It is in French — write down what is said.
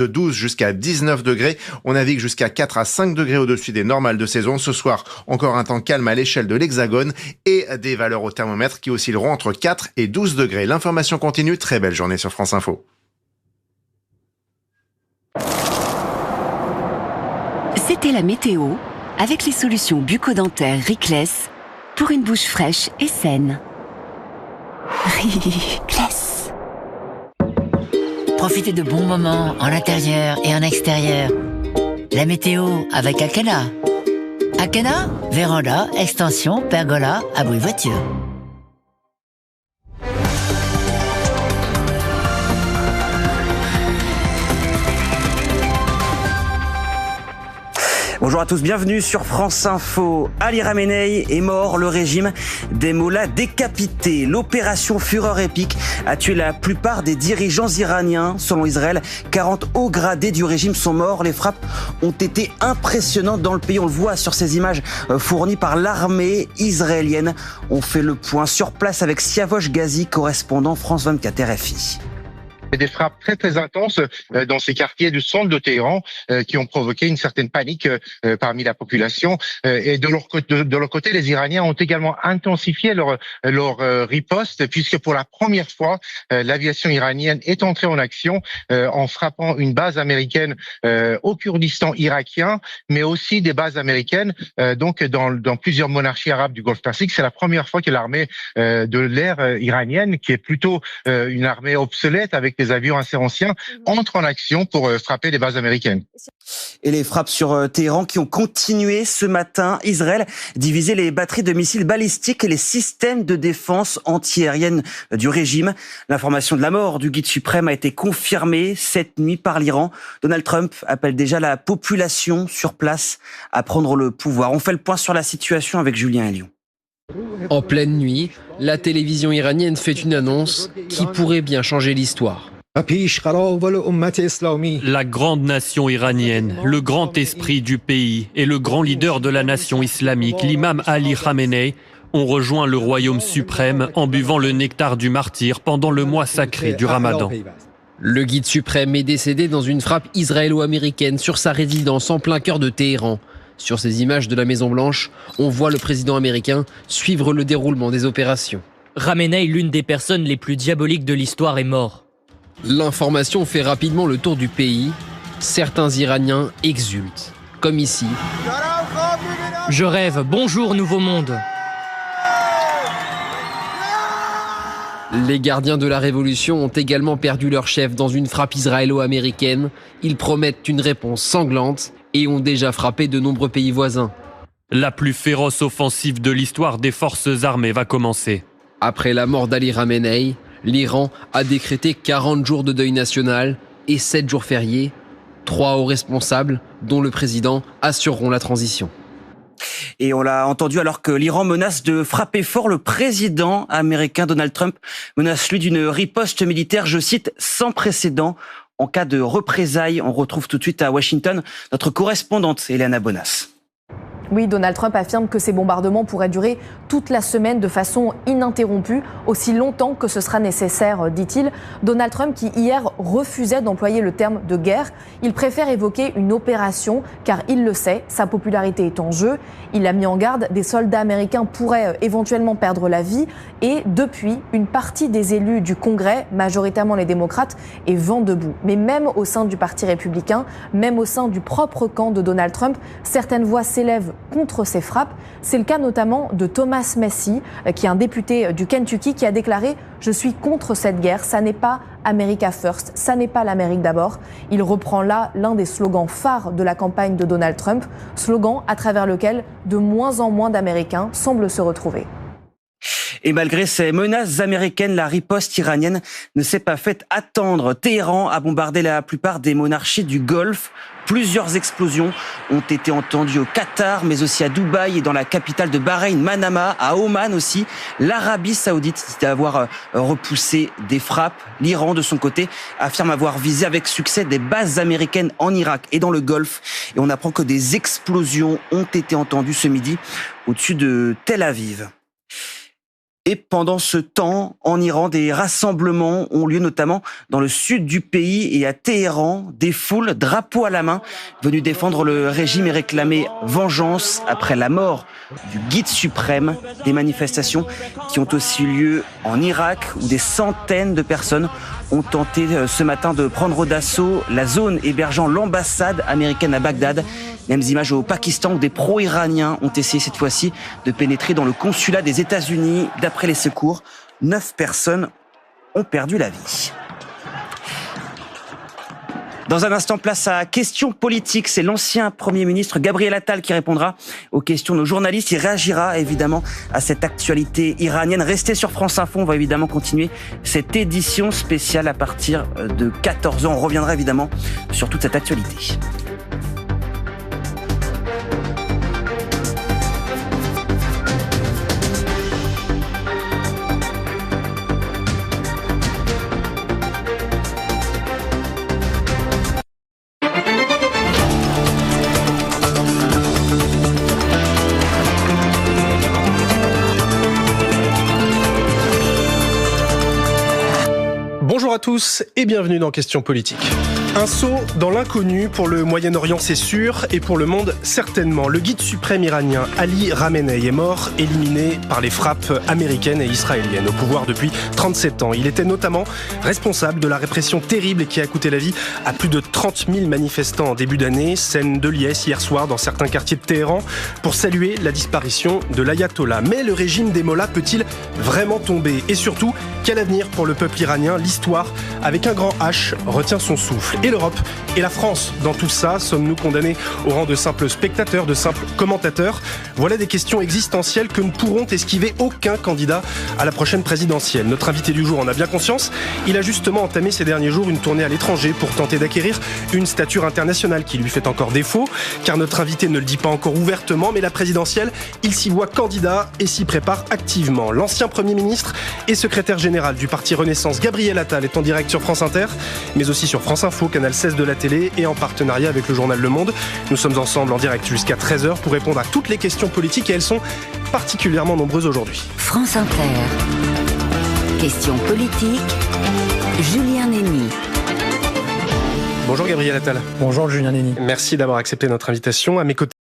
de 12 jusqu'à 19 degrés. On navigue jusqu'à 4 à 5 degrés au-dessus des normales de saison. Ce soir, encore un temps calme à l'échelle de l'Hexagone et des valeurs au thermomètre qui oscilleront entre 4 et 12 degrés. L'information continue. Très belle journée sur France Info. C'était la météo avec les solutions bucco-dentaires Ricless pour une bouche fraîche et saine. Ricless. Profitez de bons moments en intérieur et en extérieur. La météo avec Akena. Akena, véranda, extension, pergola, abri voiture. Bonjour à tous, bienvenue sur France Info. Ali Khamenei est mort, le régime des mollahs décapités. L'opération Fureur épique a tué la plupart des dirigeants iraniens. Selon Israël, 40 hauts gradés du régime sont morts. Les frappes ont été impressionnantes dans le pays. On le voit sur ces images fournies par l'armée israélienne. On fait le point sur place avec Siavosh Ghazi, correspondant France 24 RFI. Des frappes très très intenses dans ces quartiers du centre de Téhéran qui ont provoqué une certaine panique parmi la population. Et de leur côté, les Iraniens ont également intensifié leur riposte, puisque pour la première fois, l'aviation iranienne est entrée en action en frappant une base américaine au Kurdistan irakien, mais aussi des bases américaines donc dans plusieurs monarchies arabes du Golfe Persique. C'est la première fois que l'armée de l'air iranienne, qui est plutôt une armée obsolète avec des avions assez anciens, entrent en action pour frapper les bases américaines. Et les frappes sur Téhéran qui ont continué ce matin. Israël divisait les batteries de missiles balistiques et les systèmes de défense antiaérienne du régime. L'information de la mort du guide suprême a été confirmée cette nuit par l'Iran. Donald Trump appelle déjà la population sur place à prendre le pouvoir. On fait le point sur la situation avec Julien Elion. En pleine nuit, la télévision iranienne fait une annonce qui pourrait bien changer l'histoire. La grande nation iranienne, le grand esprit du pays et le grand leader de la nation islamique, l'imam Ali Khamenei, ont rejoint le royaume suprême en buvant le nectar du martyr pendant le mois sacré du Ramadan. Le guide suprême est décédé dans une frappe israélo-américaine sur sa résidence en plein cœur de Téhéran. Sur ces images de la Maison-Blanche, on voit le président américain suivre le déroulement des opérations. Khamenei, l'une des personnes les plus diaboliques de l'histoire, est mort. L'information fait rapidement le tour du pays. Certains Iraniens exultent, comme ici. Je rêve, bonjour nouveau monde. Les gardiens de la révolution ont également perdu leur chef dans une frappe israélo-américaine. Ils promettent une réponse sanglante et ont déjà frappé de nombreux pays voisins. La plus féroce offensive de l'histoire des forces armées va commencer. Après la mort d'Ali Khamenei, l'Iran a décrété 40 jours de deuil national et 7 jours fériés. 3 hauts responsables, dont le président, assureront la transition. Et on l'a entendu alors que l'Iran menace de frapper fort, le président américain Donald Trump menace lui d'une riposte militaire, je cite, sans précédent en cas de représailles. On retrouve tout de suite à Washington notre correspondante Eliana Bonas. Oui, Donald Trump affirme que ces bombardements pourraient durer toute la semaine de façon ininterrompue, aussi longtemps que ce sera nécessaire, dit-il. Donald Trump qui hier refusait d'employer le terme de guerre, il préfère évoquer une opération car il le sait, sa popularité est en jeu. Il a mis en garde, des soldats américains pourraient éventuellement perdre la vie et depuis, une partie des élus du Congrès, majoritairement les démocrates, est vent debout. Mais même au sein du Parti républicain, même au sein du propre camp de Donald Trump, certaines voix s'élèvent contre ces frappes. C'est le cas notamment de Thomas Massie, qui est un député du Kentucky, qui a déclaré « Je suis contre cette guerre, ça n'est pas America First, ça n'est pas l'Amérique d'abord ». Il reprend là l'un des slogans phares de la campagne de Donald Trump, slogan à travers lequel de moins en moins d'Américains semblent se retrouver. Et malgré ces menaces américaines, la riposte iranienne ne s'est pas faite attendre. Téhéran a bombardé la plupart des monarchies du Golfe. Plusieurs explosions ont été entendues au Qatar, mais aussi à Dubaï et dans la capitale de Bahreïn, Manama, à Oman aussi. L'Arabie Saoudite dit avoir repoussé des frappes. L'Iran, de son côté, affirme avoir visé avec succès des bases américaines en Irak et dans le Golfe. Et on apprend que des explosions ont été entendues ce midi au-dessus de Tel Aviv. Et pendant ce temps, en Iran, des rassemblements ont lieu notamment dans le sud du pays et à Téhéran. Des foules, drapeaux à la main, venues défendre le régime et réclamer vengeance après la mort du guide suprême. Des manifestations qui ont aussi eu lieu en Irak où des centaines de personnes ont tenté ce matin de prendre d'assaut la zone hébergeant l'ambassade américaine à Bagdad. Mêmes images au Pakistan où des pro-iraniens ont essayé cette fois-ci de pénétrer dans le consulat des États-Unis. D'après les secours, 9 personnes ont perdu la vie. Dans un instant, place à questions politiques. C'est l'ancien Premier ministre Gabriel Attal qui répondra aux questions de nos journalistes. Il réagira évidemment à cette actualité iranienne. Restez sur France Info, on va évidemment continuer cette édition spéciale à partir de 14h. On reviendra évidemment sur toute cette actualité. Bonjour à tous et bienvenue dans Questions Politiques. Un saut dans l'inconnu pour le Moyen-Orient, c'est sûr, et pour le monde, certainement. Le guide suprême iranien Ali Khamenei est mort, éliminé par les frappes américaines et israéliennes, au pouvoir depuis 37 ans. Il était notamment responsable de la répression terrible qui a coûté la vie à plus de 30 000 manifestants en début d'année. Scène de liesse hier soir dans certains quartiers de Téhéran pour saluer la disparition de l'ayatollah. Mais le régime des mollahs peut-il vraiment tomber ? Et surtout, quel avenir pour le peuple iranien ? L'histoire, avec un grand H, retient son souffle. Et l'Europe et la France dans tout ça, sommes-nous condamnés au rang de simples spectateurs, de simples commentateurs ? Voilà des questions existentielles que ne pourront esquiver aucun candidat à la prochaine présidentielle. Notre invité du jour en a bien conscience. Il a justement entamé ces derniers jours une tournée à l'étranger pour tenter d'acquérir une stature internationale qui lui fait encore défaut, car notre invité ne le dit pas encore ouvertement, mais la présidentielle, il s'y voit candidat et s'y prépare activement. L'ancien Premier ministre et secrétaire général du parti Renaissance, Gabriel Attal, est en direct sur France Inter, mais aussi sur France Info, Canal 16 de la télé et en partenariat avec le journal Le Monde. Nous sommes ensemble en direct jusqu'à 13h pour répondre à toutes les questions politiques et elles sont particulièrement nombreuses aujourd'hui. France Inter. Questions politiques. Julien Némy. Bonjour Gabriel Attal. Bonjour Julien Némy. Merci d'avoir accepté notre invitation. À mes côtés,